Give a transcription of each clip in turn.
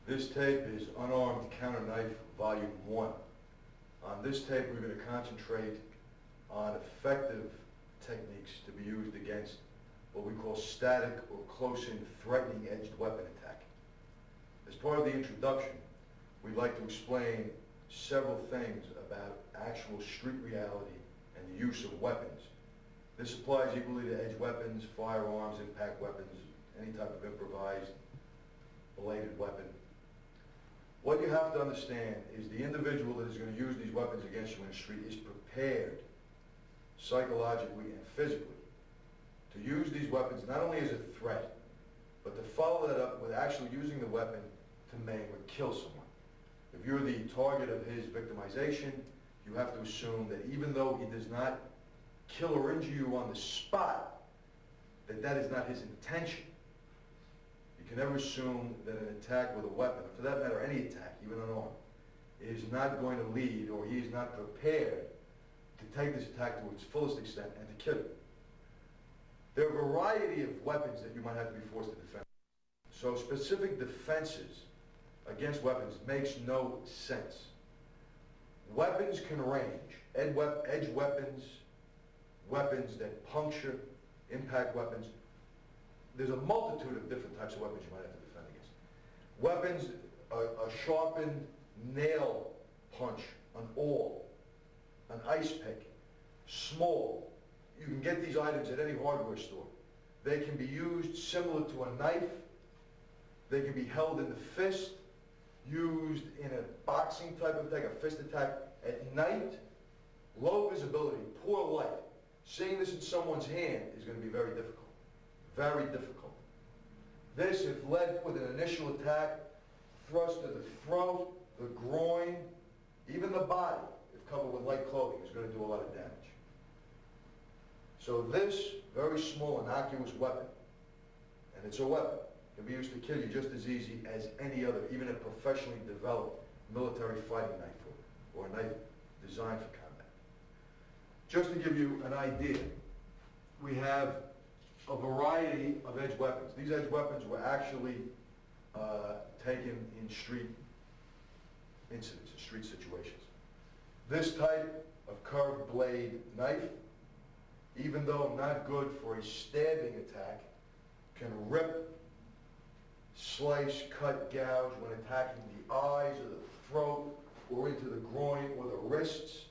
This tape is Unarmed Counter Knife Volume 1. On this tape we're going to concentrate on effective techniques to be used against what we call static or close-in threatening edged weapon attack. As part of the introduction, we'd like to explain several things about actual street reality and the use of weapons. This applies equally to edged weapons, firearms, impact weapons, any type of improvised bladed weapon. What you have to understand is the individual that is going to use these weapons against you in the street is prepared psychologically and physically to use these weapons not only as a threat, but to follow that up with actually using the weapon to maim or kill someone. If you're the target of his victimization, you have to assume that even though he does not kill or injure you on the spot, that is not his intention. You can never assume that an attack with a weapon, or for that matter any attack, even unarmed, is not going to lead, or he is not prepared to take this attack to its fullest extent and to kill you. There are a variety of weapons that you might have to be forced to defend. So specific defenses against weapons makes no sense. Weapons can range. Edge weapons, weapons that puncture, impact weapons. There's a multitude of different types of weapons you might have to defend against. Weapons, a sharpened nail punch, an awl, an ice pick, small. You can get these items at any hardware store. They can be used similar to a knife. They can be held in the fist, used in a boxing type of attack, a fist attack at night. Low visibility, poor light. Seeing this in someone's hand is going to be very difficult. Very difficult. This, if led with an initial attack, thrust to the throat, the groin, even the body, if covered with light clothing, is going to do a lot of damage. So this very small, innocuous weapon, and it's a weapon, can be used to kill you just as easy as any other, even a professionally developed military fighting knife or a knife designed for combat. Just to give you an idea, we have a variety of edge weapons. These edge weapons were actually taken in street incidents, in street situations. This type of curved blade knife, even though not good for a stabbing attack, can rip, slice, cut, gouge when attacking the eyes or the throat or into the groin or the wrists,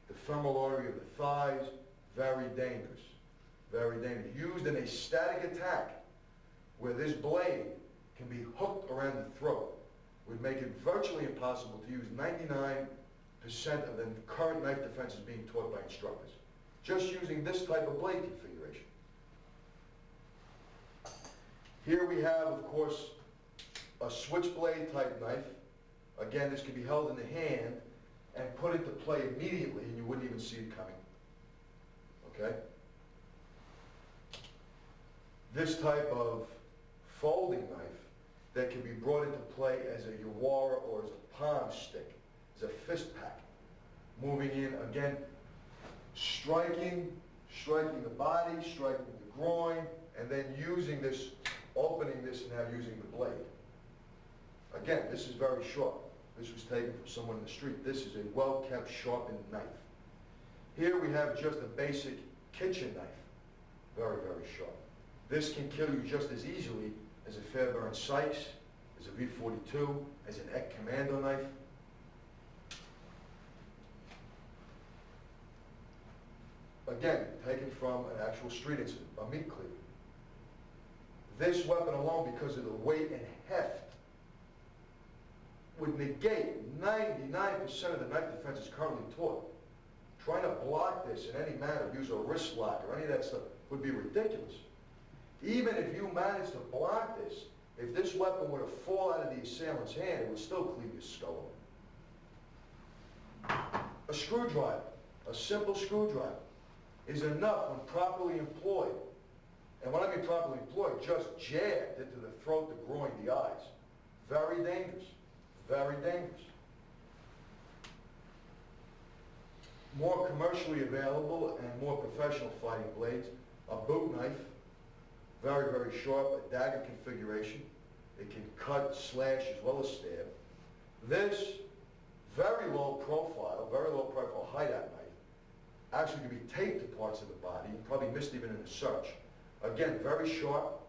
the femoral artery of the thighs. Very dangerous. Very dangerous. Used in a static attack where this blade can be hooked around the throat would make it virtually impossible to use 99% of the current knife defenses being taught by instructors. Just using this type of blade configuration. Here we have, of course, a switchblade type knife. Again, this can be held in the hand and put into play immediately and you wouldn't even see it coming. Okay? This type of folding knife that can be brought into play as a yawara or as a palm stick, as a fist pack. Moving in, again, striking the body, striking the groin, and then using this, opening this and now using the blade. Again, this is very sharp. This was taken from someone in the street. This is a well-kept, sharpened knife. Here we have just a basic kitchen knife. Very, very sharp. This can kill you just as easily as a Fairbairn Sykes, as a V42, as an EC Commando knife. Again, taken from an actual street incident, a meat cleaver. This weapon alone, because of the weight and heft, would negate 99% of the knife defenses currently taught. Trying to block this in any manner, use a wrist lock or any of that stuff, would be ridiculous. Even if you managed to block this, if this weapon were to fall out of the assailant's hand, it would still cleave your skull open. A screwdriver, a simple screwdriver, is enough when properly employed. And when I mean properly employed, just jabbed into the throat, the groin, the eyes. Very dangerous. Very dangerous. More commercially available and more professional fighting blades, a boot knife, very, very sharp, a dagger configuration. It can cut, slash, as well as stab. This very low profile hideout knife actually can be taped to parts of the body. You probably missed even in the search. Again, very sharp,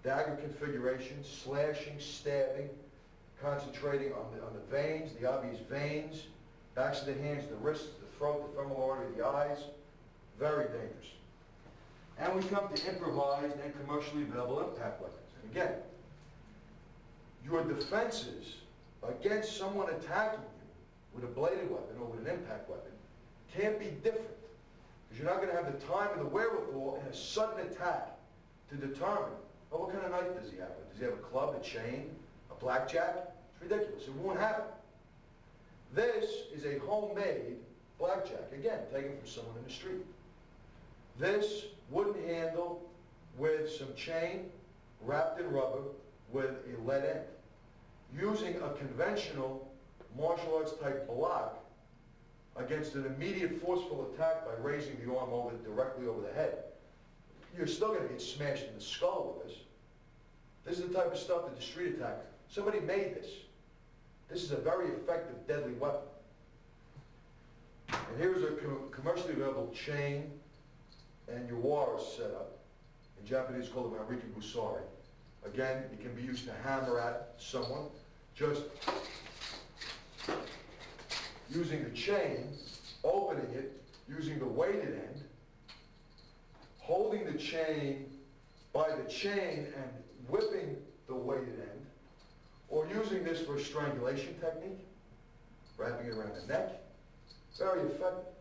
dagger configuration, slashing, stabbing, concentrating on the veins, the obvious veins, backs of the hands, the wrists, the throat, the femoral artery, the eyes. Very dangerous. And we come to improvised and commercially available impact weapons. And again, your defenses against someone attacking you with a bladed weapon or with an impact weapon can't be different, because you're not going to have the time or the wherewithal in a sudden attack to determine, oh, what kind of knife does he have? Does he have a club, a chain, a blackjack? It's ridiculous. It won't happen. This is a homemade blackjack, again, taken from someone in the street. This wooden handle with some chain wrapped in rubber with a lead end. Using a conventional martial arts type block against an immediate forceful attack by raising the arm directly over the head. You're still going to get smashed in the skull with this. This is the type of stuff that the street attack, somebody made this. This is a very effective, deadly weapon. And here's a commercially available chain and yawara setup. In Japanese called a mariki busari. Again, it can be used to hammer at someone. Just using the chain, opening it, using the weighted end, holding the chain by the chain and whipping the weighted end, or using this for a strangulation technique, wrapping it around the neck. Very effective.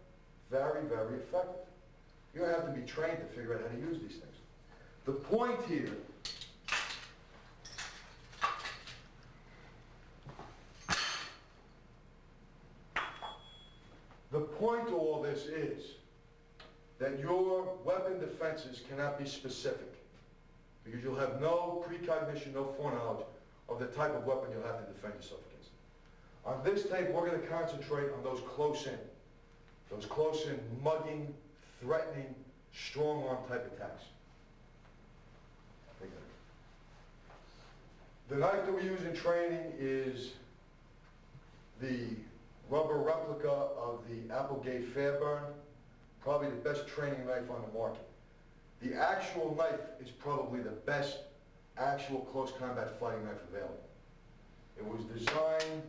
Very, very effective. You don't have to be trained to figure out how to use these things. The point here to all this is that your weapon defenses cannot be specific, because you'll have no precognition, no foreknowledge of the type of weapon you'll have to defend yourself against. On this tape, we're going to concentrate on those close in, mugging, threatening, strong arm type attacks. The knife that we use in training is the rubber replica of the Applegate Fairburn, probably the best training knife on the market. The actual knife is probably the best actual close combat fighting knife available. It was designed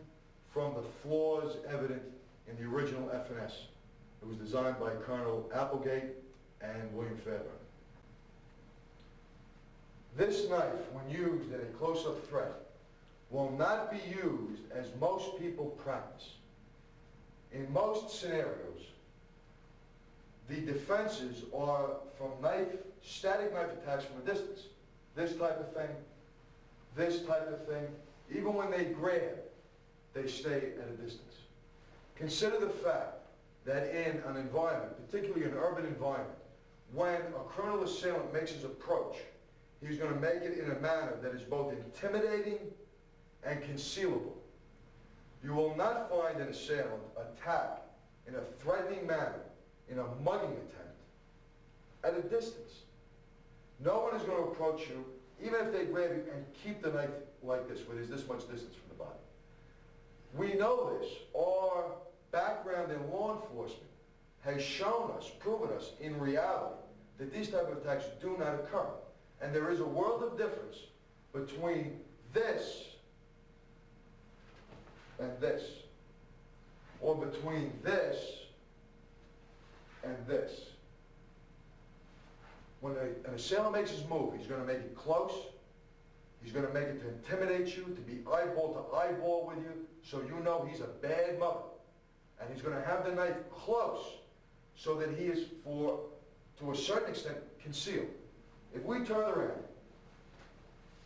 from the flaws evident in the original FNS. It was designed by Colonel Applegate and William Fairburn. This knife, when used in a close-up threat, will not be used as most people practice. In most scenarios, the defenses are from static knife attacks from a distance. This type of thing, this type of thing. Even when they grab, they stay at a distance. Consider the fact that in an environment, particularly an urban environment, when a criminal assailant makes his approach, he's going to make it in a manner that is both intimidating and concealable. You will not find an assailant attack in a threatening manner, in a mugging attempt, at a distance. No one is going to approach you, even if they grab you and keep the knife like this, where there's this much distance from the body. We know this. Our background in law enforcement has shown us, proven us in reality, that these type of attacks do not occur. And there is a world of difference between this and this, or between this and this. When an assailant makes his move, he's going to make it close. He's going to make it to intimidate you, to be eyeball to eyeball with you, so you know he's a bad mother. And he's going to have the knife close so that he is, to a certain extent, concealed. If we turn around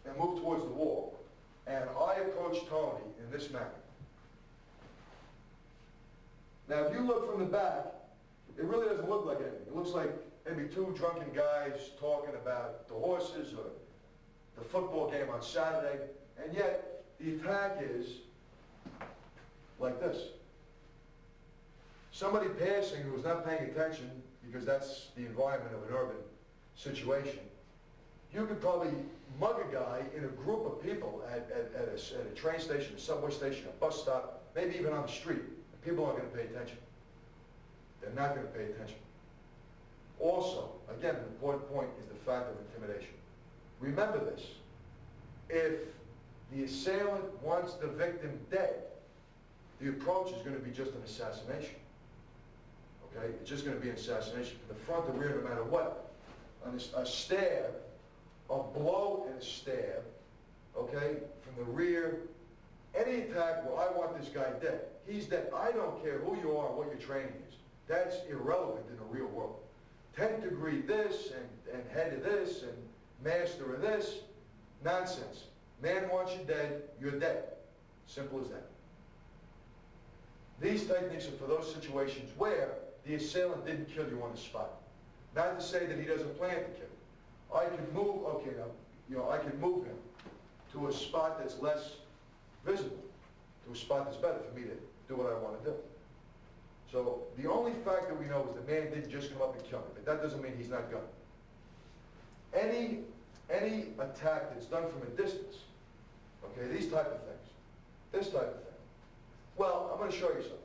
and move towards the wall, and I approach Tony in this manner. Now, if you look from the back, it really doesn't look like anything. It looks like maybe two drunken guys talking about the horses or the football game on Saturday, and yet the attack is like this. Somebody passing who is not paying attention, because that's the environment of an urban situation, you could probably mug a guy in a group of people at a train station, a subway station, a bus stop, maybe even on the street. And people aren't going to pay attention. They're not going to pay attention. Also, again, an important point is the fact of intimidation. Remember this. If the assailant wants the victim dead, the approach is going to be just an assassination. Okay? It's just going to be an assassination from the front to rear, no matter what. A stab, a blow and a stab, okay, from the rear, any attack, well, I want this guy dead. He's dead. I don't care who you are, what your training is. That's irrelevant in the real world. 10th degree this, and head of this, and master of this, nonsense. Man wants you dead, you're dead. Simple as that. These techniques are for those situations where the assailant didn't kill you on the spot. Not to say that he doesn't plan to kill you. I can move, okay, now, I can move him to a spot that's less visible, to a spot that's better for me to do what I want to do. So the only fact that we know is the man didn't just come up and kill him, but that doesn't mean he's not gunning. Any attack that's done from a distance, okay, these type of things, this type of thing. Well, I'm going to show you something.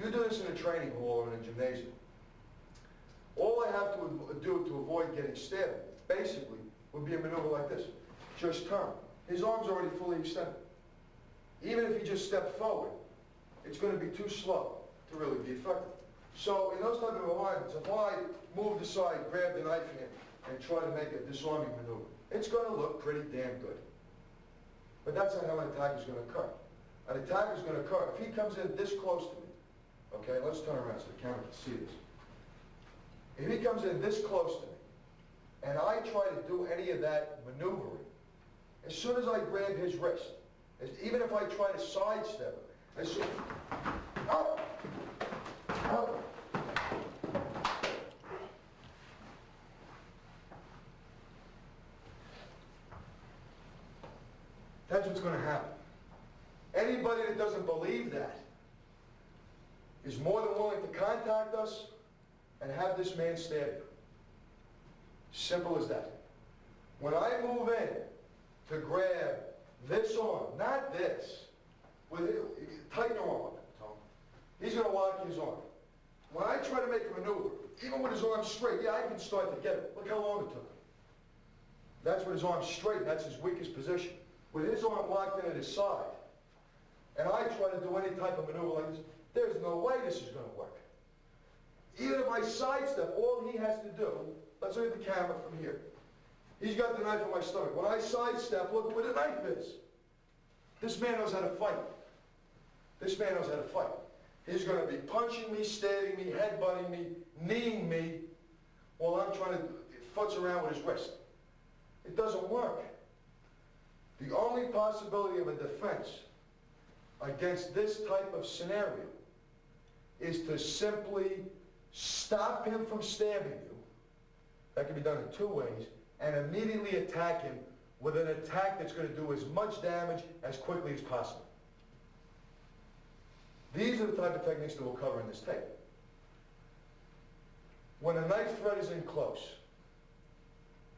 You do this in a training hall or in a gymnasium. All I have to do to avoid getting stabbed, basically, would be a maneuver like this. Just turn. His arm's already fully extended. Even if he just stepped forward, it's going to be too slow to really be effective. So in those type of environments, if I move aside, grab the knife hand, and try to make a disarming maneuver, it's going to look pretty damn good. But that's not how an attack is going to occur. An attack is going to occur if he comes in this close to me. Okay, let's turn around so the camera can see this. If he comes in this close to me, and I try to do any of that maneuvering, as soon as I grab his wrist, even if I try to sidestep it, as soon up, up. That's what's going to happen. Anybody that doesn't believe that is more than willing to contact us and have this man stab you. Simple as that. When I move in to grab this arm, not this, tighten your arm up, Tom. He's going to lock his arm. When I try to make a maneuver, even with his arm straight, yeah, I can start to get it. Look how long it took him. That's with his arm straight, that's his weakest position. With his arm locked in at his side, and I try to do any type of maneuver like this, there's no way this is going to work. Even if I sidestep, all he has to do, let's look at the camera from here. He's got the knife in my stomach. When I sidestep, look where the knife is. This man knows how to fight. This man knows how to fight. He's going to be punching me, stabbing me, headbutting me, kneeing me, while I'm trying to futz around with his wrist. It doesn't work. The only possibility of a defense against this type of scenario is to simply stop him from stabbing you. That can be done in two ways, and immediately attack him with an attack that's going to do as much damage as quickly as possible. These are the type of techniques that we'll cover in this tape. When a knife thread is in close,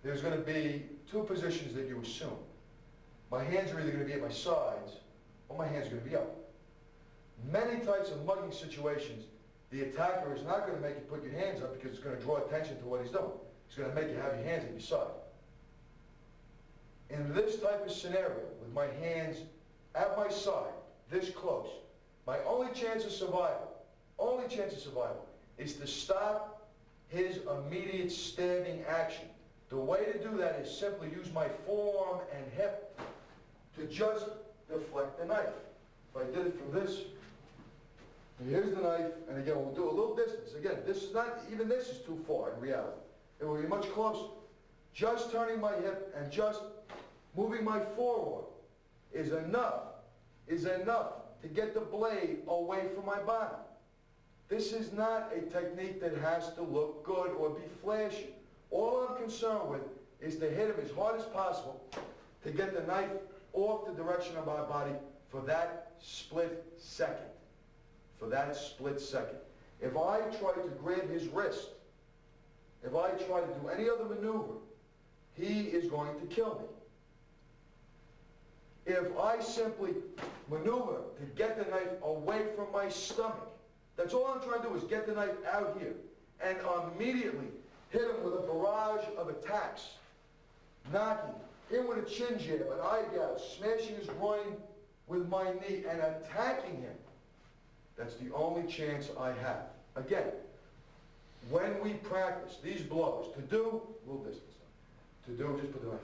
there's going to be two positions that you assume. My hands are either going to be at my sides, or my hands are going to be up. Many types of mugging situations, the attacker is not going to make you put your hands up because it's going to draw attention to what he's doing. He's going to make you have your hands at your side. In this type of scenario, with my hands at my side, this close, my only chance of survival is to stop his immediate stabbing action. The way to do that is simply use my forearm and hip to just deflect the knife. If I did it from this, here's the knife, and again, we'll do a little distance. Again, this is not, even this is too far in reality. It will be much closer. Just turning my hip and just moving my forearm is enough to get the blade away from my body. This is not a technique that has to look good or be flashy. All I'm concerned with is to hit him as hard as possible to get the knife off the direction of my body for that split second. For that split second. If I try to grab his wrist, if I try to do any other maneuver, he is going to kill me. If I simply maneuver to get the knife away from my stomach, that's all I'm trying to do is get the knife out here and immediately hit him with a barrage of attacks, knocking him with a chin jab, an eye gouge, smashing his groin with my knee and attacking him. That's the only chance I have. Again, when we practice these blows, to do, a little distance, to do, just put the knife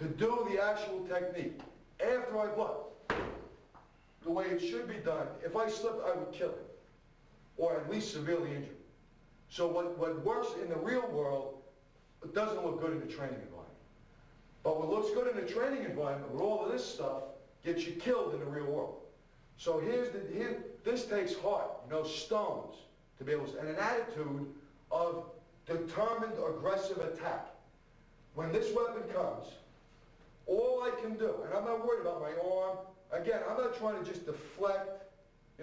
in. To do the actual technique, after I blow, the way it should be done, if I slipped, I would kill him, or at least severely injure him. So what works in the real world, it doesn't look good in the training environment. But what looks good in the training environment with all of this stuff gets you killed in the real world. So this takes heart, stones, to be able to, and an attitude of determined, aggressive attack. When this weapon comes, all I can do, and I'm not worried about my arm, again, I'm not trying to just deflect.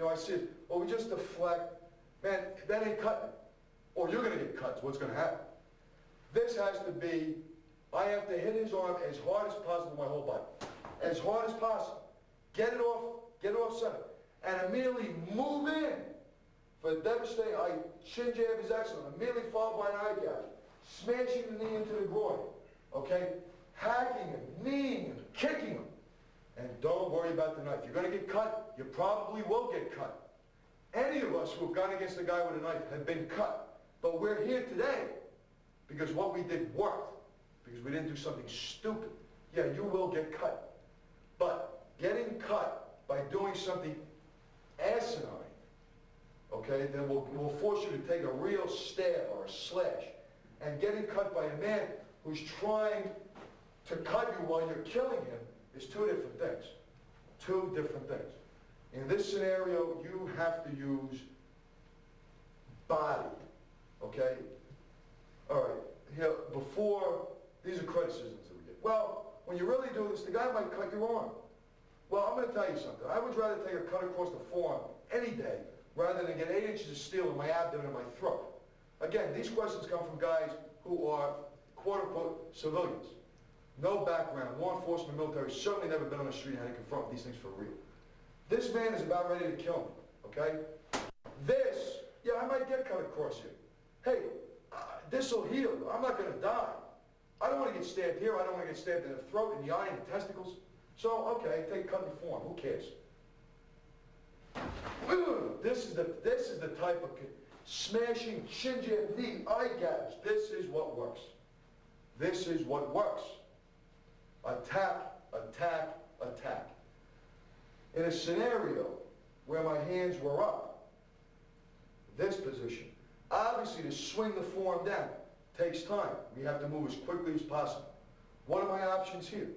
I see it, well, we just deflect. Man, that ain't cutting it. Or you're going to get cut, is what's going to happen. This has to be, I have to hit his arm as hard as possible, my whole body. As hard as possible. Get it off center. And immediately move in. For devastating, chin jab is excellent. Immediately followed by an eye gouge. Smashing the knee into the groin. Okay? Hacking him, kneeing him, kicking him. And don't worry about the knife. You're going to get cut. You probably will get cut. Any of us who have gone against a guy with a knife have been cut. But we're here today because what we did worked. Because we didn't do something stupid. Yeah, you will get cut. But getting cut by doing something asinine, okay, then will force you to take a real stab or a slash. And getting cut by a man who's trying to cut you while you're killing him is two different things. Two different things. In this scenario, you have to use body, okay? All right, here, before, these are criticisms that we get. Well, when you really do this, the guy might cut your arm. Well, I'm going to tell you something. I would rather take a cut across the forearm any day rather than get 8 inches of steel in my abdomen and my throat. Again, these questions come from guys who are, quote-unquote, civilians. No background, law enforcement, military, certainly never been on the street and had to confront these things for real. This man is about ready to kill me, okay? This, yeah, I might get cut across here. Hey, this'll heal. I'm not going to die. I don't want to get stabbed here. I don't want to get stabbed in the throat, in the eye, in the testicles. So, okay, take a cut in the forearm. Who cares? This is the type of smashing, chin jab, knee, eye gouge. This is what works. This is what works. Attack, attack, attack. In a scenario where my hands were up, this position, obviously to swing the forearm down takes time. We have to move as quickly as possible. What are my options here?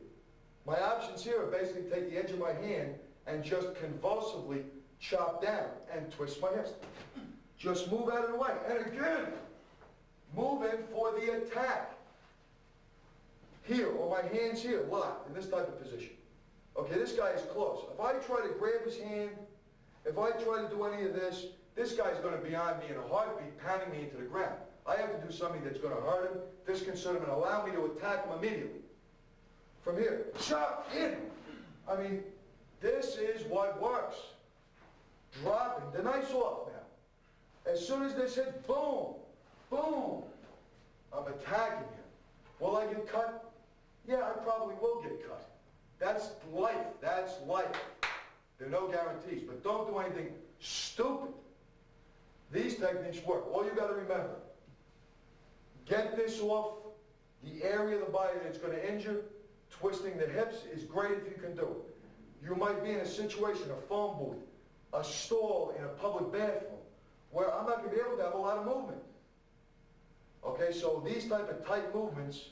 My options here are basically take the edge of my hand and just convulsively chop down and twist my hips. Just move out of the way. And again, move in for the attack. Here, or my hands here, locked in this type of position. Okay, this guy is close. If I try to grab his hand, if I try to do any of this, this guy's going to be on me in a heartbeat, pounding me into the ground. I have to do something that's going to hurt him, disconcert him, and allow me to attack him immediately. From here, chop in. I mean, this is what works. Dropping. The knife's off now. As soon as this hits, boom, boom, I'm attacking him. Will I get cut? Yeah, I probably will get cut. That's life. That's life. There are no guarantees. But don't do anything stupid. These techniques work. All you got to remember, get this off the area of the body that's going to injure. Twisting the hips is great if you can do it. You might be in a situation, a phone booth, a stall in a public bathroom, where I'm not going to be able to have a lot of movement. Okay, so these type of tight movements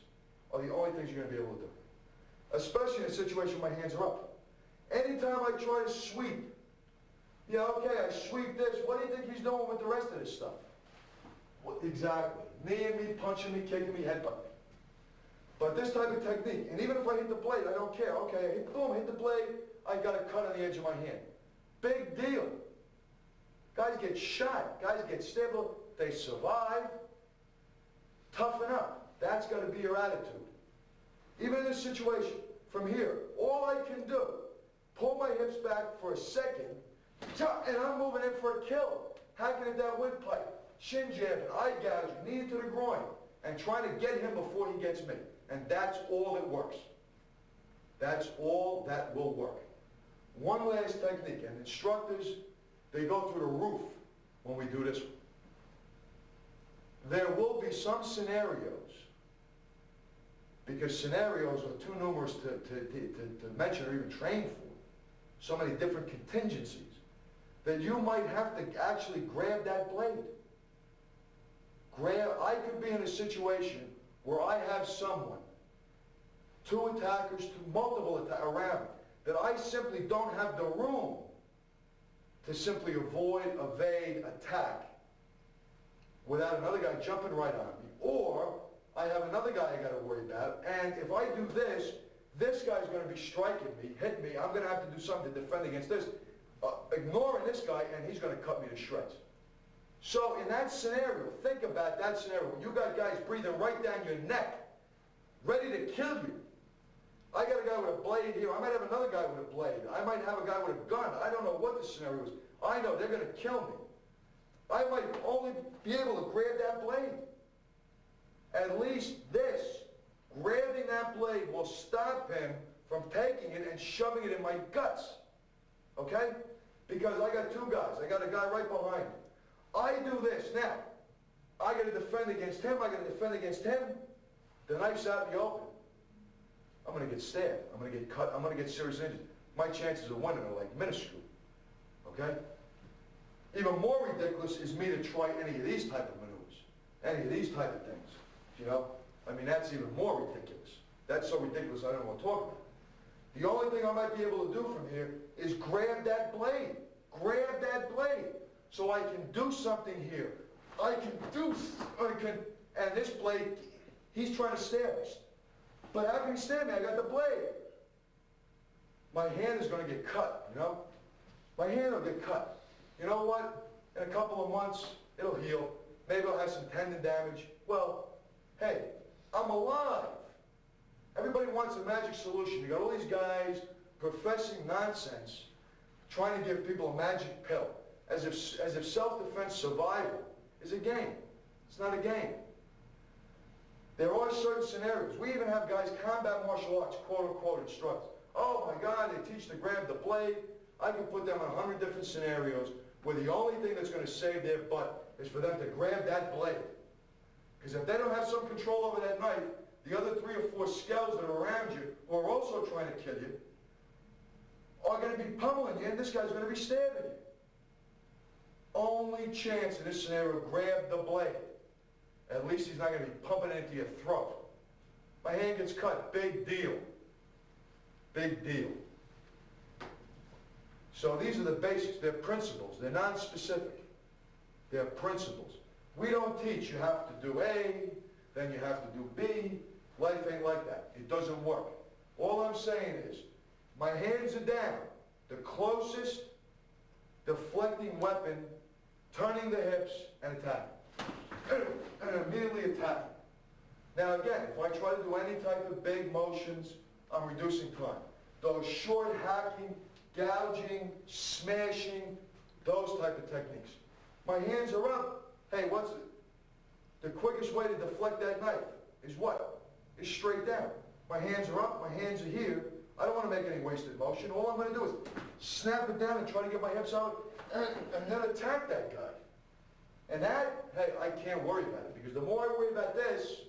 are the only things you're going to be able to do. Especially in a situation where my hands are up. Anytime I try to sweep, yeah, okay, I sweep this, what do you think he's doing with the rest of this stuff? Well, exactly. Kneeing me, punching me, kicking me, headbutting me. But this type of technique, and even if I hit the blade, I don't care. Okay, boom, hit the blade, I got a cut on the edge of my hand. Big deal. Guys get shot, guys get stabbed, they survive. Toughen up. That's got to be your attitude. Even in this situation, from here, all I can do, pull my hips back for a second, and I'm moving in for a kill. Hacking at that windpipe, shin jabbing, eye gouging, knee to the groin, and trying to get him before he gets me. And that's all that works. That's all that will work. One last technique, and instructors, they go through the roof when we do this one. There will be some scenarios, because scenarios are too numerous to mention or even train for, so many different contingencies, that you might have to actually grab that blade. I could be in a situation where I have someone, two attackers, multiple attackers around, that I simply don't have the room to simply avoid, evade, attack without another guy jumping right on me. Or I have another guy I got to worry about, and if I do this, this guy's going to be striking me, hitting me. I'm going to have to do something to defend against this. Ignoring this guy, and he's going to cut me to shreds. So in that scenario, think about that scenario. When you got guys breathing right down your neck, ready to kill you. I got a guy with a blade here. I might have another guy with a blade. I might have a guy with a gun. I don't know what the scenario is. I know they're going to kill me. I might only be able to grab that blade. At least this, grabbing that blade will stop him from taking it and shoving it in my guts. Okay? Because I got two guys. I got a guy right behind me. I do this. Now, I got to defend against him. I got to defend against him. The knife's out in the open. I'm going to get stabbed. I'm going to get cut. I'm going to get seriously injured. My chances of winning are like minuscule. Okay? Even more ridiculous is me to try any of these type of maneuvers. Any of these type of things. You know? I mean, that's even more ridiculous. That's so ridiculous I don't want to talk about it. The only thing I might be able to do from here is grab that blade. Grab that blade. So I can do something here. And this blade, he's trying to stab us. But how can he stab me? I got the blade. My hand is going to get cut, you know? My hand will get cut. You know what? In a couple of months, it'll heal. Maybe I'll have some tendon damage. Well, hey, I'm alive. Everybody wants a magic solution. You got all these guys professing nonsense, trying to give people a magic pill, as if self-defense survival is a game. It's not a game. There are certain scenarios. We even have guys, combat martial arts, quote-unquote instructors. Oh my God, they teach to grab the blade. I can put them in 100 different scenarios where the only thing that's going to save their butt is for them to grab that blade. Because if they don't have some control over that knife, the other 3 or 4 skells that are around you, who are also trying to kill you, are going to be pummeling you, and this guy's going to be stabbing you. Only chance in this scenario, grab the blade. At least he's not going to be pumping it into your throat. My hand gets cut, big deal. Big deal. So these are the basics. They're principles. They're non-specific. They're principles. We don't teach you have to do A, then you have to do B. Life ain't like that. It doesn't work. All I'm saying is, my hands are down. The closest deflecting weapon, turning the hips and attacking. And immediately attacking. Now again, if I try to do any type of big motions, I'm reducing time. Those short hacking, gouging, smashing, those type of techniques. My hands are up. Hey, what's the quickest way to deflect that knife? Is what? Is straight down. My hands are up, my hands are here. I don't want to make any wasted motion. All I'm going to do is snap it down and try to get my hips out and then attack that guy. And that, hey, I can't worry about it, because the more I worry about this,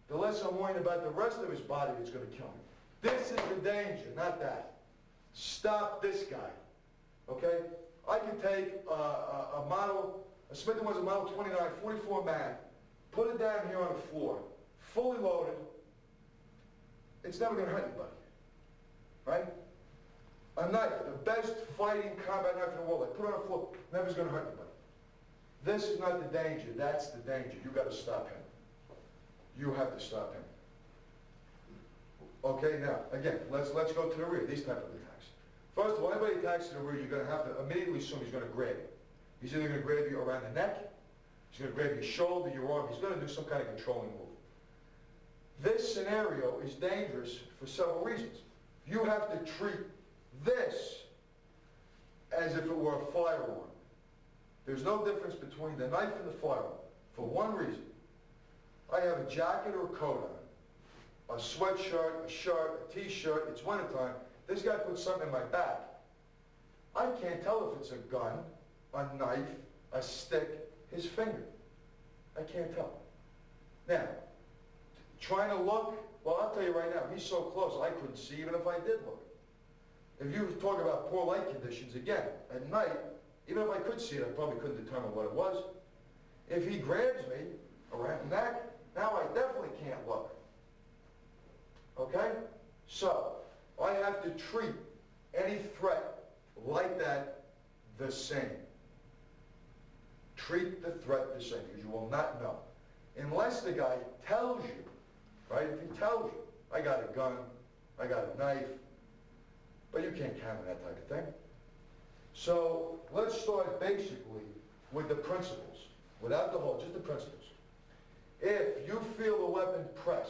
the less I'm worrying about the rest of his body that's going to kill me. This is the danger, not that. Stop this guy, okay? I can take a Smith & Wesson Model 29 44 mag, put it down here on the floor, fully loaded. It's never going to hurt anybody, right? A knife, the best fighting combat knife in the world, I put it on the floor, never's going to hurt anybody. This is not the danger, that's the danger. You got to stop him. You have to stop him. Okay, now, again, let's go to the rear, these type of attacks. First of all, anybody attacks to the rear, you're going to have to immediately assume he's going to grab you. He's either going to grab you around the neck, he's going to grab your shoulder, your arm, he's going to do some kind of controlling move. This scenario is dangerous for several reasons. You have to treat this as if it were a firearm. There's no difference between the knife and the firearm for one reason. I have a jacket or a coat on, a sweatshirt, a shirt, a t-shirt, it's wintertime. This guy puts something in my back. I can't tell if it's a gun, a knife, a stick, his finger. I can't tell. Now, trying to look, well, I'll tell you right now, he's so close, I couldn't see even if I did look. If you talk about poor light conditions, again, at night, even if I could see it, I probably couldn't determine what it was. If he grabs me around the neck, now I definitely can't look. Okay? So, I have to treat any threat like that the same. Treat the threat the same, because you will not know. Unless the guy tells you, right? If he tells you, I got a gun, I got a knife, but you can't count on that type of thing. So let's start basically with the principles, without the whole, just the principles. If you feel the weapon press,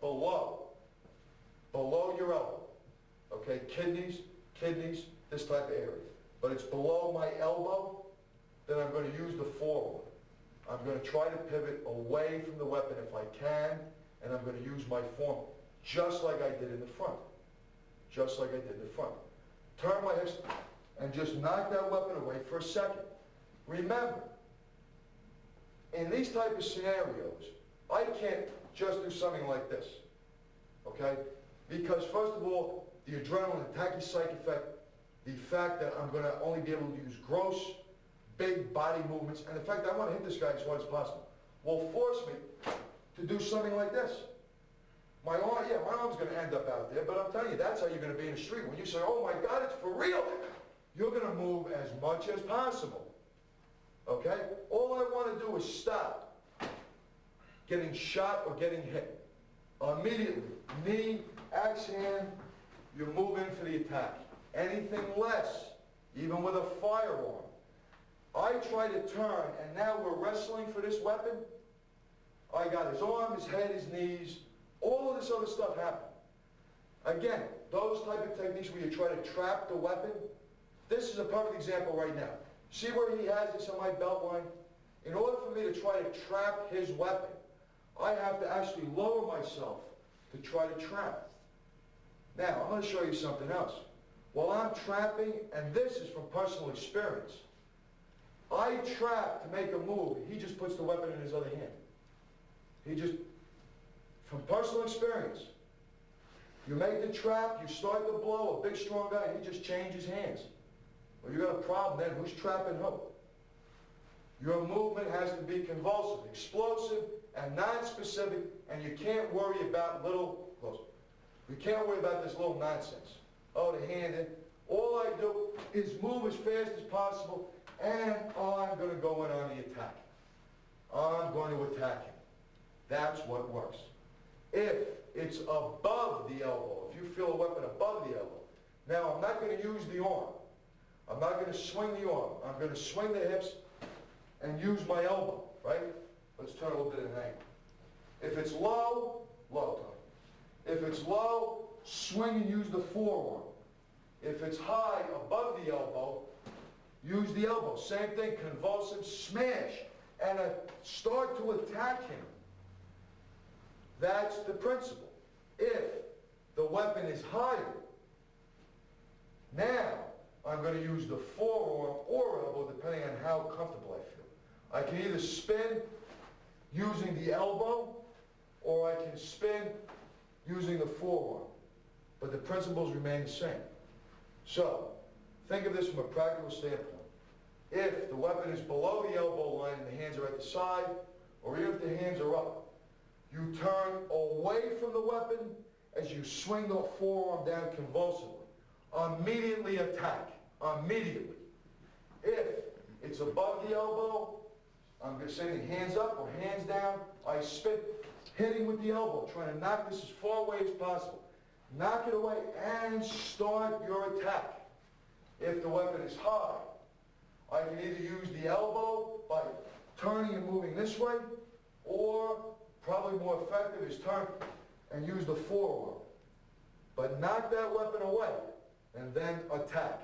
below your elbow, okay, kidneys, this type of area, but it's below my elbow, then I'm going to use the forearm. I'm going to try to pivot away from the weapon if I can, and I'm going to use my forearm just like I did in the front. Just like I did in the front. Turn my hips and just knock that weapon away for a second. Remember, in these type of scenarios, I can't just do something like this, okay? Because first of all, the adrenaline, the tachypsychic effect, the fact that I'm going to only be able to use gross, big body movements, and the fact that I want to hit this guy as hard as possible, will force me to do something like this. My arm, yeah, my arm's going to end up out there, but I'm telling you, that's how you're going to be in the street. When you say, oh my God, it's for real, you're going to move as much as possible, okay? All I want to do is stop getting shot or getting hit. Immediately, knee, axe hand, you're moving for the attack. Anything less, even with a firearm, I try to turn, and now we're wrestling for this weapon. I got his arm, his head, his knees, all of this other stuff happened. Again, those type of techniques where you try to trap the weapon, this is a perfect example right now. See where he has this on my belt line? In order for me to try to trap his weapon, I have to actually lower myself to try to trap. Now, I'm going to show you something else. While I'm trapping, and this is from personal experience, I trap to make a move. He just puts the weapon in his other hand. He just, from personal experience, you make the trap, you start the blow, a big strong guy, he just changes hands. Well, you got a problem then. Who's trapping who? Your movement has to be convulsive, explosive, and non-specific, and you can't worry about you can't worry about this little nonsense. Oh, the hand in. All I do is move as fast as possible, and I'm going to go in on the attack. I'm going to attack him. That's what works. If it's above the elbow, if you feel a weapon above the elbow, now I'm not going to use the arm. I'm not going to swing the arm. I'm going to swing the hips and use my elbow, right? Let's turn a little bit of an angle. If it's low, low, Tony. If it's low, swing and use the forearm. If it's high, above the elbow, use the elbow. Same thing, convulsive, smash, and start to attack him. That's the principle. If the weapon is higher, now I'm going to use the forearm or elbow depending on how comfortable I feel. I can either spin using the elbow or I can spin using the forearm. But the principles remain the same. So, think of this from a practical standpoint. If the weapon is below the elbow line and the hands are at the side, or even if the hands are up, you turn away from the weapon as you swing the forearm down convulsively. Immediately attack. Immediately. If it's above the elbow, I'm just saying hands up or hands down, I spin, hitting with the elbow, trying to knock this as far away as possible. Knock it away and start your attack. If the weapon is high, I can either use the elbow by turning and moving this way, or probably more effective is turn and use the forearm. But knock that weapon away, and then attack,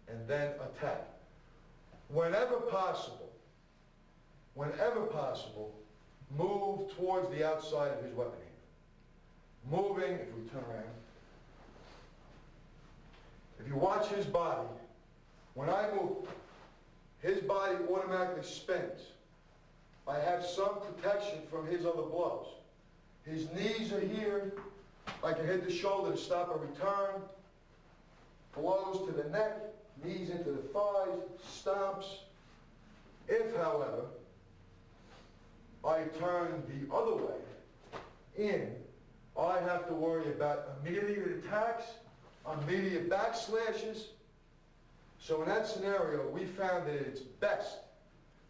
and then attack. Whenever possible, move towards the outside of his weapon hand. Moving, if we turn around, if you watch his body, when I move, his body automatically spins. I have some protection from his other blows. His knees are here. I can hit the shoulder to stop a return. Blows to the neck, knees into the thighs, stomps. If, however, I turn the other way, in, I have to worry about immediate attacks, immediate backslashes. So in that scenario, we found that it's best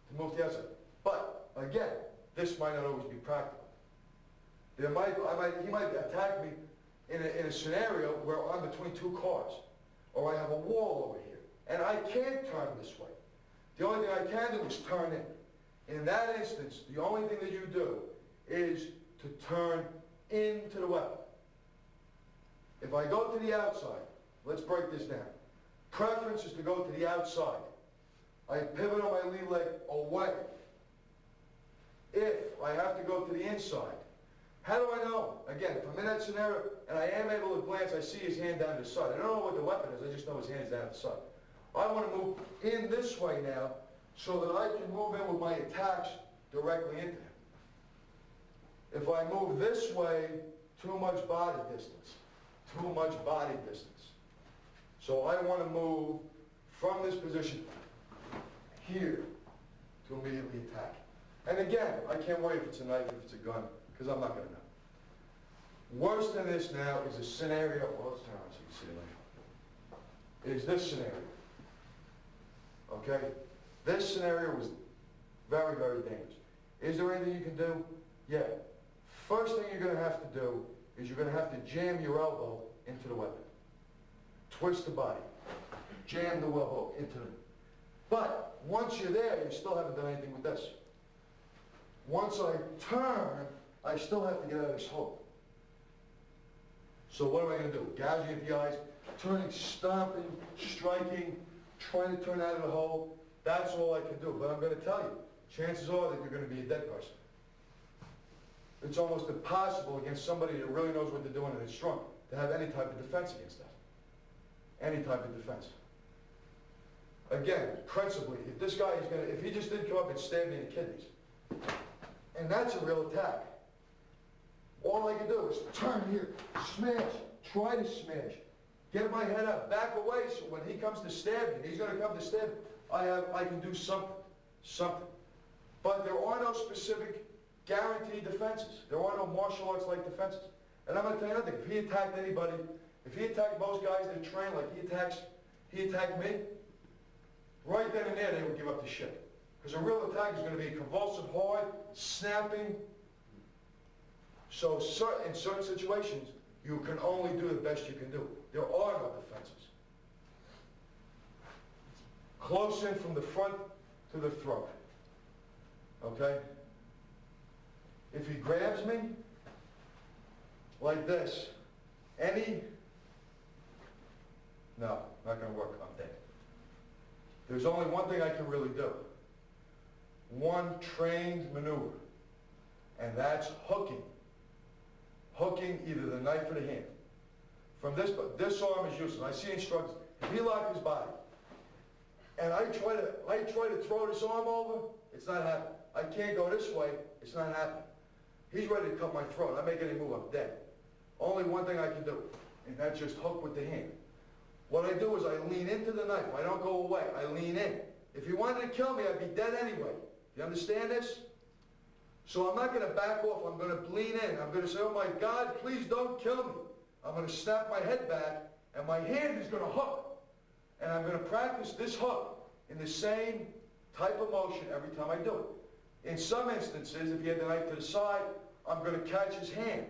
to move to the outside. But, again, this might not always be practical. He might attack me in a scenario where I'm between two cars, or I have a wall over here, and I can't turn this way. The only thing I can do is turn in. In that instance, the only thing that you do is to turn into the weapon. If I go to the outside, let's break this down. Preference is to go to the outside. I pivot on my lead leg away. If I have to go to the inside, how do I know? Again, if I'm in that scenario and I am able to glance, I see his hand down the side. I don't know what the weapon is, I just know his hand's down the side. I want to move in this way now so that I can move in with my attacks directly into him. If I move this way, too much body distance. Too much body distance. So I want to move from this position here to immediately attack. And again, I can't worry if it's a knife, if it's a gun, because I'm not going to know. Worse than this now is a scenario, well, let's turn around so you can see the knife. Is this scenario. Okay? This scenario was very, very dangerous. Is there anything you can do? Yeah. First thing you're going to have to do is you're going to have to jam your elbow into the weapon. Twist the body. Jam the elbow into it. But once you're there, you still haven't done anything with this. Once I turn, I still have to get out of this hook. So what am I going to do? Gouging at the eyes, turning, stomping, striking, trying to turn out of the hole. That's all I can do. But I'm going to tell you, chances are that you're going to be a dead person. It's almost impossible against somebody that really knows what they're doing and is strong to have any type of defense against that. Any type of defense. Again, principally, if this guy is going to, if he just did come up and stab me in the kidneys, and that's a real attack, all I can do is turn here, smash, try to smash, get my head up, back away, so when he comes to stab me, he's going to come to stab me, I can do something. But there are no specific guaranteed defenses. There are no martial arts like defenses. And I'm going to tell you nothing. If he attacked anybody, if he attacked most guys that train like he attacked me, right then and there they would give up the ship. Because a real attack is going to be convulsive, hard, snapping. So in certain situations, you can only do the best you can do. There are no defenses. Close in from the front to the throat. Okay? If he grabs me, like this, no, not going to work, I'm dead. There's only one thing I can really do. One trained maneuver, and that's hooking. Hooking either the knife or the hand. From this arm is useless. I see instructors, if he locks his body, and I try to throw this arm over, it's not happening. I can't go this way, it's not happening. He's ready to cut my throat. I make any move, I'm dead. Only one thing I can do, and that's just hook with the hand. What I do is I lean into the knife. I don't go away. I lean in. If he wanted to kill me, I'd be dead anyway. You understand this? So I'm not going to back off. I'm going to lean in. I'm going to say, oh my God, please don't kill me. I'm going to snap my head back, and my hand is going to hook. And I'm going to practice this hook in the same type of motion every time I do it. In some instances, if he had the knife to the side, I'm going to catch his hand.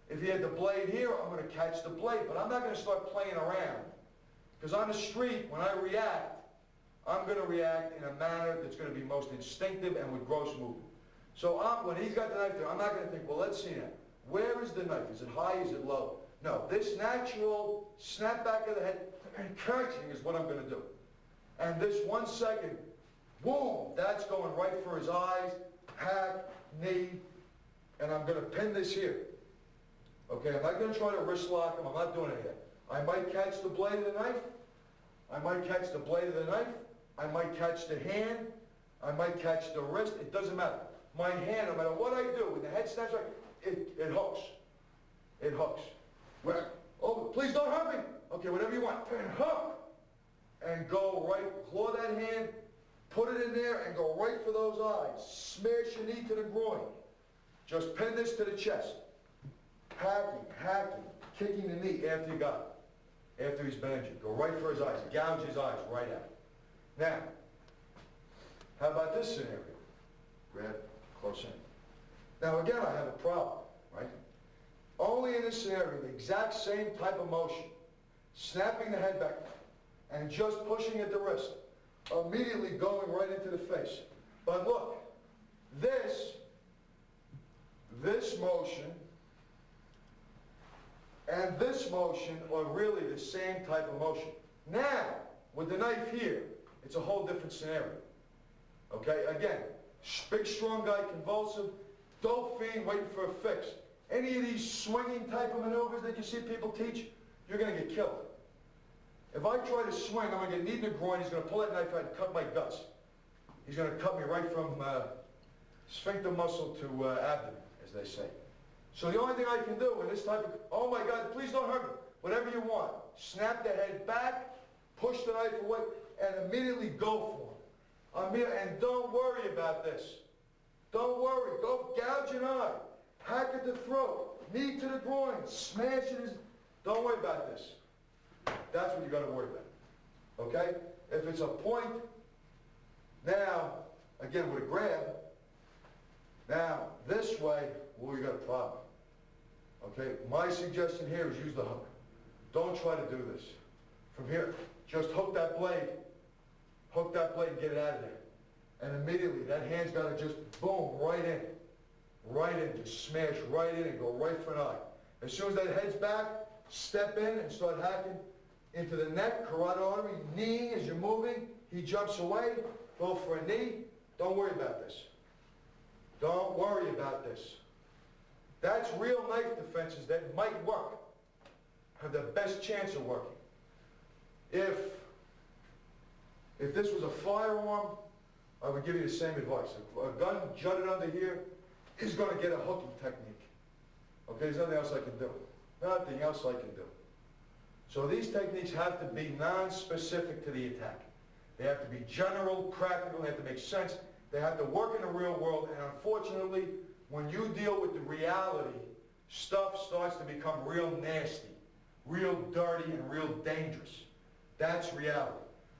If he had the blade here, I'm going to catch the blade. But I'm not going to start playing around. Because on the street, when I react, I'm going to react in a manner that's going to be most instinctive and with gross movement. So when he's got the knife there, I'm not going to think, well, let's see now. Where is the knife? Is it high? Is it low? No, this natural snap back of the head and catching is what I'm going to do. And this 1 second, boom, that's going right for his eyes, hack, knee, and I'm going to pin this here. Okay, I'm not going to try to wrist lock him. I'm not doing it here. I might catch the blade of the knife. I might catch the blade of the knife. I might catch the hand. I might catch the wrist. It doesn't matter. My hand, no matter what I do, when the head snaps right, it hooks. It hooks. Where? Oh, please don't hurt me. Okay, whatever you want. And hook. And go right, claw that hand, put it in there, and go right for those eyes. Smash your knee to the groin. Just pin this to the chest. Hacking, hacking, kicking the knee after you got it. After he's been injured. Go right for his eyes. Gouge his eyes right out. Now, how about this scenario? Grab close in. Now again, I have a problem, right? Only in this scenario, the exact same type of motion, snapping the head back and just pushing at the wrist, immediately going right into the face. But look, this motion and this motion are really the same type of motion. Now, with the knife here, it's a whole different scenario. Okay, again, big strong guy, convulsive, dope fiend waiting for a fix. Any of these swinging type of maneuvers that you see people teach, you're going to get killed. If I try to swing, I'm going to get knee in the groin, he's going to pull that knife out and cut my guts. He's going to cut me right from sphincter muscle to abdomen, as they say. So the only thing I can do in this type of, oh my God, please don't hurt me, whatever you want. Snap the head back, push the knife away, and immediately go for him. And don't worry about this. Don't worry. Go gouge an eye. Hack at the throat. Knee to the groin. Smash it. Don't worry about this. That's what you got to worry about. Okay? If it's a point, now, again with a grab, now this way, well, you got a problem. Okay? My suggestion here is use the hook. Don't try to do this. From here, just hook that blade. Hook that blade and get it out of there. And immediately, that hand's got to just boom, right in. Right in, just smash right in and go right for an eye. As soon as that head's back, step in and start hacking into the neck, carotid artery, knee as you're moving. He jumps away, go for a knee. Don't worry about this. Don't worry about this. That's real knife defenses that might work. Have the best chance of working. If this was a firearm, I would give you the same advice. A gun jutted under here is going to get a hooking technique. Okay, there's nothing else I can do. Nothing else I can do. So these techniques have to be non-specific to the attack. They have to be general, practical, they have to make sense. They have to work in the real world, and unfortunately, when you deal with the reality, stuff starts to become real nasty, real dirty, and real dangerous. That's reality.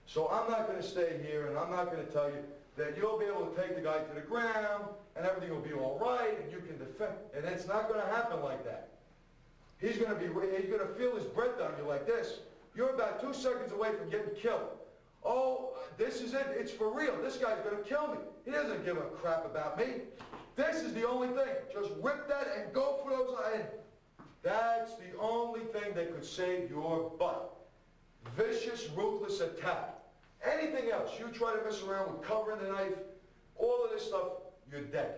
So I'm not going to stay here, and I'm not going to tell you that you'll be able to take the guy to the ground, and everything will be all right, and you can defend. And it's not going to happen like that. He's going to feel his breath on you like this. You're about 2 seconds away from getting killed. Oh, this is it. It's for real. This guy's going to kill me. He doesn't give a crap about me. This is the only thing. Just rip that and go for those. And that's the only thing that could save your butt. Vicious, ruthless attack. Anything else, you try to mess around with covering the knife, all of this stuff, you're dead.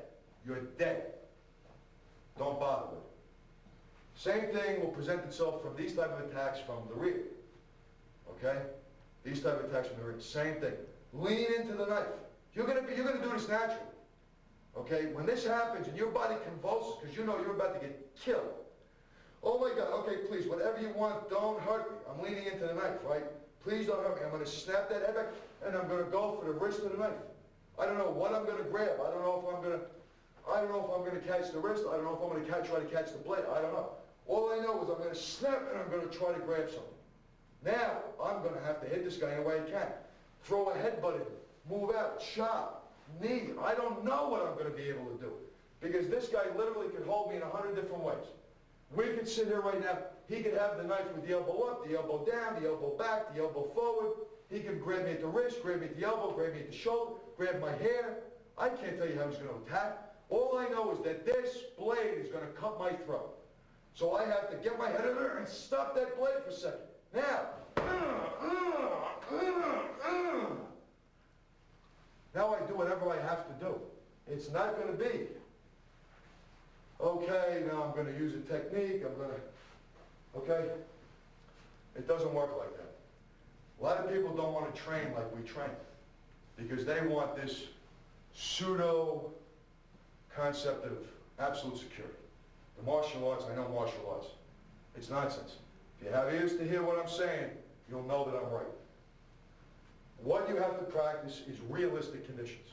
You're dead. Don't bother with it. Same thing will present itself from these type of attacks from the rear. Okay? These type of attacks from the rear. Same thing. Lean into the knife. You're gonna do this naturally. Okay? When this happens and your body convulses because you know you're about to get killed. Oh my God, okay, please, whatever you want, don't hurt me. I'm leaning into the knife, right? Please don't hurt me. I'm going to snap that head back, and I'm going to go for the wrist of the knife. I don't know what I'm going to grab. I don't know if I'm going to catch the wrist. I don't know if I'm going to try to catch the blade. I don't know. All I know is I'm going to snap, and I'm going to try to grab something. Now, I'm going to have to hit this guy any way I can. Throw a headbutt in, move out, chop, knee. I don't know what I'm going to be able to do, because this guy literally could hold me in 100 different ways. We could sit here right now. He could have the knife with the elbow up, the elbow down, the elbow back, the elbow forward. He could grab me at the wrist, grab me at the elbow, grab me at the shoulder, grab my hair. I can't tell you how he's going to attack. All I know is that this blade is going to cut my throat. So I have to get my head in there and stop that blade for a second. Now, now I do whatever I have to do. It's not going to be, okay, now I'm going to use a technique, okay? It doesn't work like that. A lot of people don't want to train like we train because they want this pseudo concept of absolute security. The martial arts, I know martial arts. It's nonsense. If you have ears to hear what I'm saying, you'll know that I'm right. What you have to practice is realistic conditions.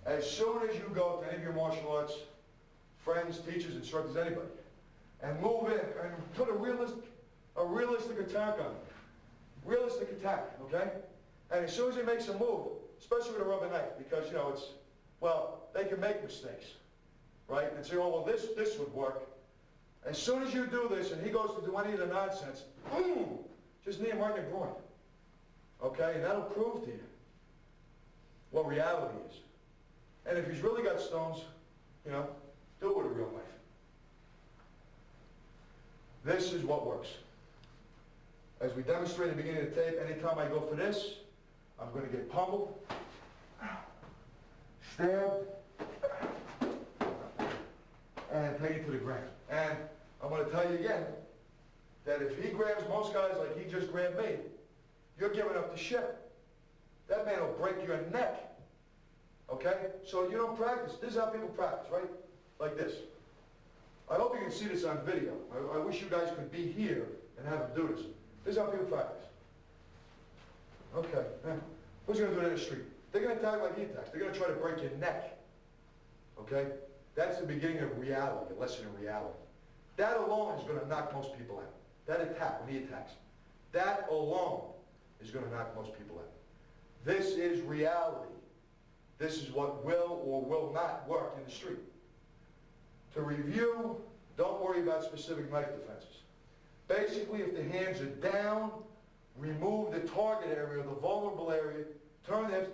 As soon as you go to any of your martial arts, friends, teachers, instructors, anybody, and move in and put a realistic attack on it. Realistic attack, okay? And as soon as he makes a move, especially with a rubber knife, because, you know, it's, well, they can make mistakes, right? And say, oh, well, this would work. As soon as you do this and he goes to do any of the nonsense, boom, just knee him right in the groin. Okay? And that'll prove to you what reality is. And if he's really got stones, you know, do it with a real knife. This is what works. As we demonstrate at the beginning of the tape, anytime I go for this, I'm going to get pummeled, stabbed, and taken to the ground. And I'm going to tell you again that if he grabs most guys like he just grabbed me, you're giving up the ship. That man will break your neck. Okay? So you don't practice. This is how people practice, right? Like this. I hope you can see this on video. I wish you guys could be here and have them do this. This is how people practice. Okay. Now, who's going to do that in the street? They're going to attack like he attacks. They're going to try to break your neck. Okay? That's the beginning of reality, a lesson in reality. That alone is going to knock most people out. That attack, when he attacks. That alone is going to knock most people out. This is reality. This is what will or will not work in the street. To review, don't worry about specific knife defenses. Basically, if the hands are down, remove the target area, the vulnerable area, turn them,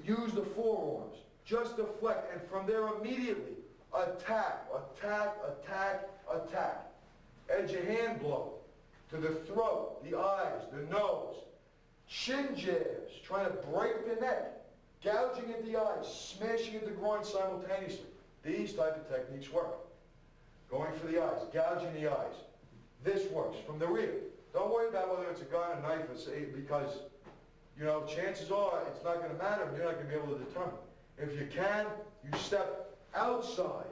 use the forearms, just deflect, and from there immediately, attack, attack, attack, attack. Edge of hand blow to the throat, the eyes, the nose. Chin jabs, trying to break the neck, gouging at the eyes, smashing at the groin simultaneously. These type of techniques work. Going for the eyes, gouging the eyes. This works from the rear. Don't worry about whether it's a gun, a knife, because, you know, chances are it's not going to matter and you're not going to be able to determine. If you can, you step outside.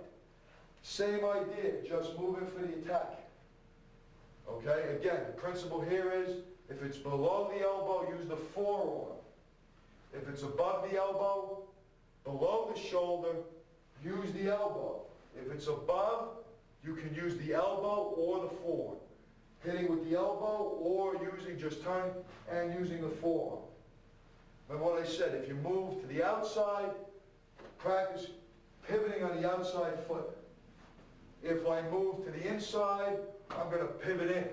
Same idea, just moving for the attack. Okay, again, the principle here is, if it's below the elbow, use the forearm. If it's above the elbow, below the shoulder, use the elbow. If it's above, you can use the elbow or the forearm. Hitting with the elbow or using, just turning and using the forearm. Remember what I said, if you move to the outside, practice pivoting on the outside foot. If I move to the inside, I'm going to pivot in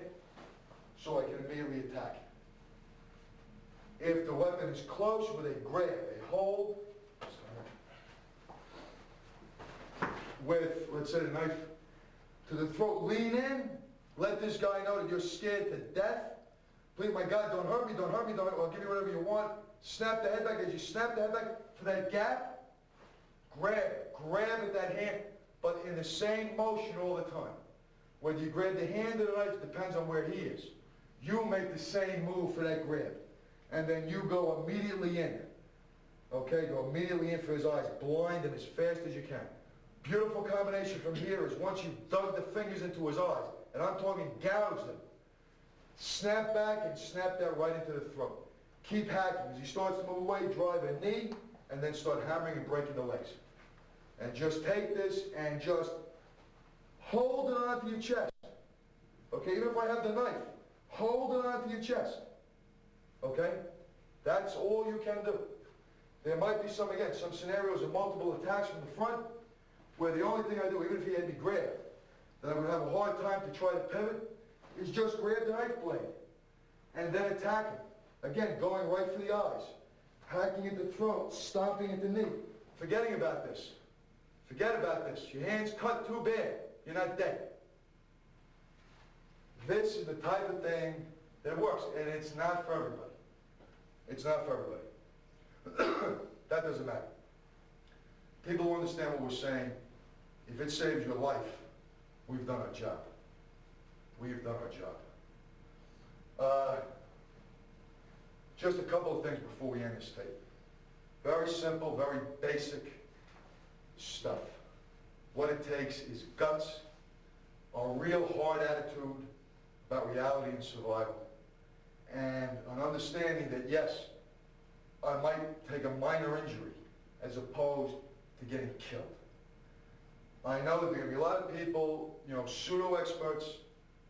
so I can immediately attack. If the weapon is close with a grab, a hold, with, let's say, a knife to the throat, lean in, let this guy know that you're scared to death. Please, my God, don't hurt me, don't hurt me, don't hurt me. I'll give you whatever you want. Snap the head back. As you snap the head back for that gap, grab at that hand, but in the same motion all the time. Whether you grab the hand or the knife depends on where he is. You make the same move for that grab. And then you go immediately in. Okay, go immediately in for his eyes. Blind him as fast as you can. Beautiful combination from here is once you've dug the fingers into his eyes, and I'm talking gouge them, snap back and snap that right into the throat. Keep hacking. As he starts to move away, drive a knee, and then start hammering and breaking the legs. And just take this and just hold it onto your chest. Okay, even if I have the knife, hold it onto your chest. Okay? That's all you can do. There might be some, again, some scenarios of multiple attacks from the front where the only thing I do, even if he had me grabbed, that I would have a hard time to try to pivot, is just grab the knife blade and then attack him. Again, going right for the eyes, hacking at the throat, stomping at the knee. Forgetting about this. Forget about this. Your hand's cut too bad. You're not dead. This is the type of thing that works, and it's not for everybody. It's not for everybody. That doesn't matter. People understand what we're saying. If it saves your life, we've done our job. We've done our job. Just a couple of things before we end this tape. Very simple, very basic stuff. What it takes is guts, a real hard attitude about reality and survival, and an understanding that, yes, I might take a minor injury as opposed to getting killed. I know that there are going to be a lot of people, pseudo-experts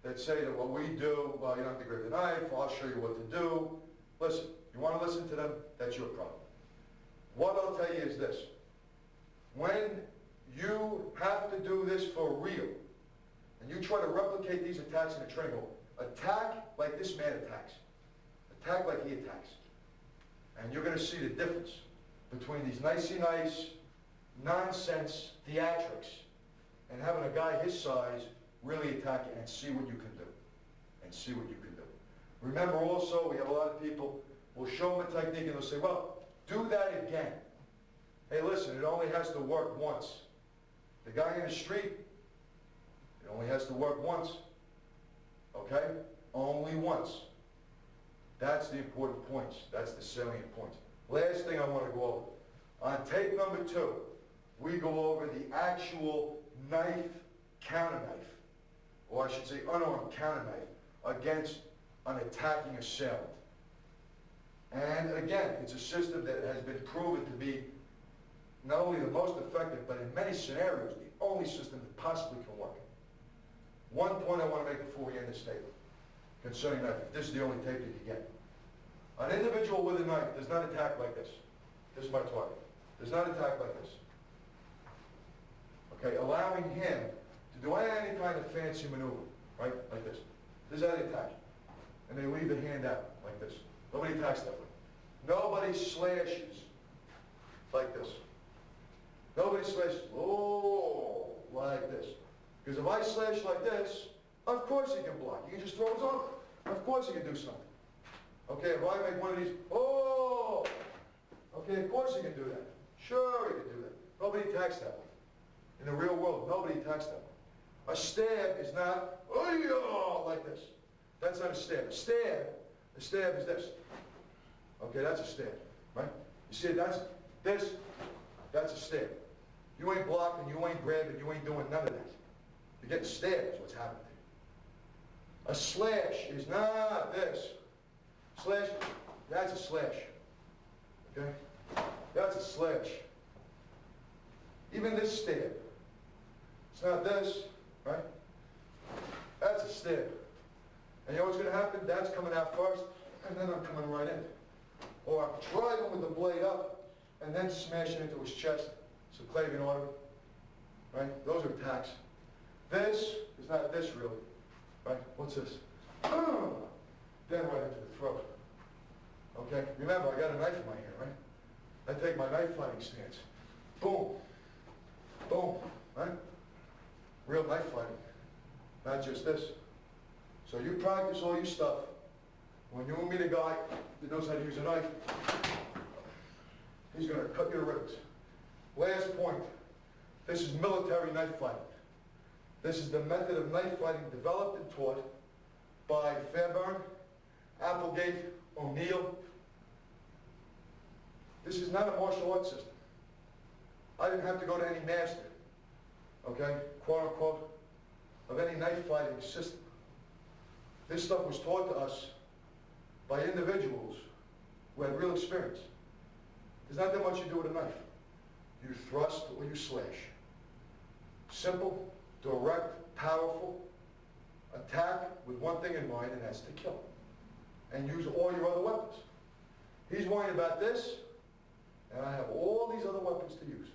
that say that what we do, well, you don't have to grab the knife, I'll show you what to do. Listen, you want to listen to them, that's your problem. What I'll tell you is this. When you have to do this for real, and you try to replicate these attacks in a training hall, attack like this man attacks. Attack like he attacks. And you're going to see the difference between these nicey-nice, nonsense theatrics and having a guy his size really attack it and see what you can do. And see what you can do. Remember also, we have a lot of people, we'll show them a technique and they'll say, well, do that again. Hey, listen, it only has to work once. The guy in the street, it only has to work once. Okay? Only once. That's the important points. That's the salient points. Last thing I want to go over. On tape number 2, we go over the actual knife, counter knife, or I should say unarmed counter knife, against an attacking assailant. And again, it's a system that has been proven to be not only the most effective, but in many scenarios, the only system that possibly can work. One point I want to make before we end this tape concerning knife. This is the only tape that you get. An individual with a knife does not attack like this. This is my target. Does not attack like this. Okay, allowing him to do any kind of fancy maneuver, right, like this. This is how they attack. And they leave the hand out like this. Nobody attacks that way. Nobody slashes like this. Nobody slashes, oh, like this. Because if I slash like this, of course he can block. He can just throw his arm. Of course he can do something. Okay, if I make one of these, oh, okay, of course he can do that. Sure he can do that. Nobody attacks that way. In the real world, nobody attacks that way. A stab is not, oh, like this. That's not a stab. A stab is this. Okay, that's a stab, right? You see, that's a stab. You ain't blocking, you ain't grabbing, you ain't doing none of that. You're getting stabbed is what's happening there. A slash is not this. Slash, that's a slash. Okay? That's a slash. Even this stab. It's not this, right? That's a stab. And you know what's going to happen? That's coming out first, and then I'm coming right in. Or I'm driving with the blade up, and then smashing into his chest. Subclavian artery. Right? Those are attacks. This is not this really. Right? What's this? Then right into the throat. Okay? Remember, I got a knife in my hand, right? I take my knife fighting stance. Boom. Boom. Right? Real knife fighting. Not just this. So you practice all your stuff. When you meet a guy that knows how to use a knife, he's going to cut your ribs. Last point. This is military knife fighting. This is the method of knife fighting developed and taught by Fairbairn, Applegate, O'Neill. This is not a martial arts system. I didn't have to go to any master, okay, quote unquote, of any knife fighting system. This stuff was taught to us by individuals who had real experience. There's not that much you do with a knife. You thrust or you slash. Simple, direct, powerful, attack with one thing in mind, and that's to kill. And use all your other weapons. He's worried about this, and I have all these other weapons to use.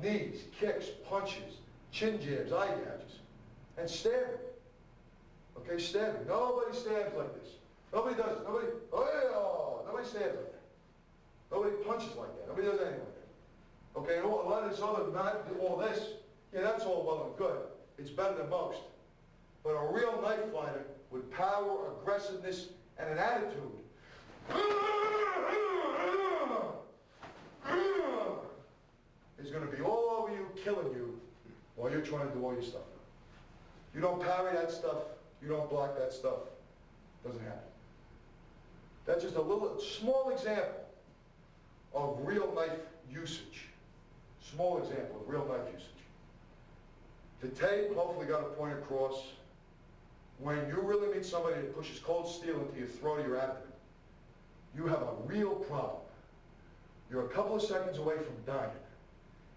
Knees, kicks, punches, chin jabs, eye gouges, and stabbing. Okay, stabbing. Nobody stabs like this. Nobody does it. Nobody, nobody stabs like that. Nobody punches like that. Nobody does anything like that. Okay, and a lot of this other, not all this, yeah, that's all well and good. It's better than most. But a real knife fighter with power, aggressiveness, and an attitude is going to be all over you, killing you, while you're trying to do all your stuff. You don't parry that stuff, you don't block that stuff, doesn't happen. That's just a little, small example of real knife usage. Small example of real knife usage. The tape hopefully got a point across. When you really meet somebody that pushes cold steel into your throat or your abdomen, you have a real problem. You're a couple of seconds away from dying.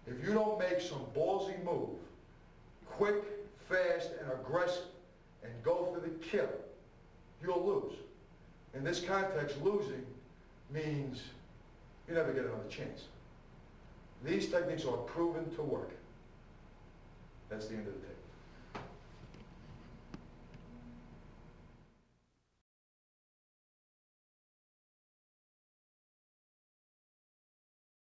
If you don't make some ballsy move, quick, fast, and aggressive, and go for the kill, you'll lose. In this context, losing means you never get another chance. These techniques are proven to work. That's the end of the tape.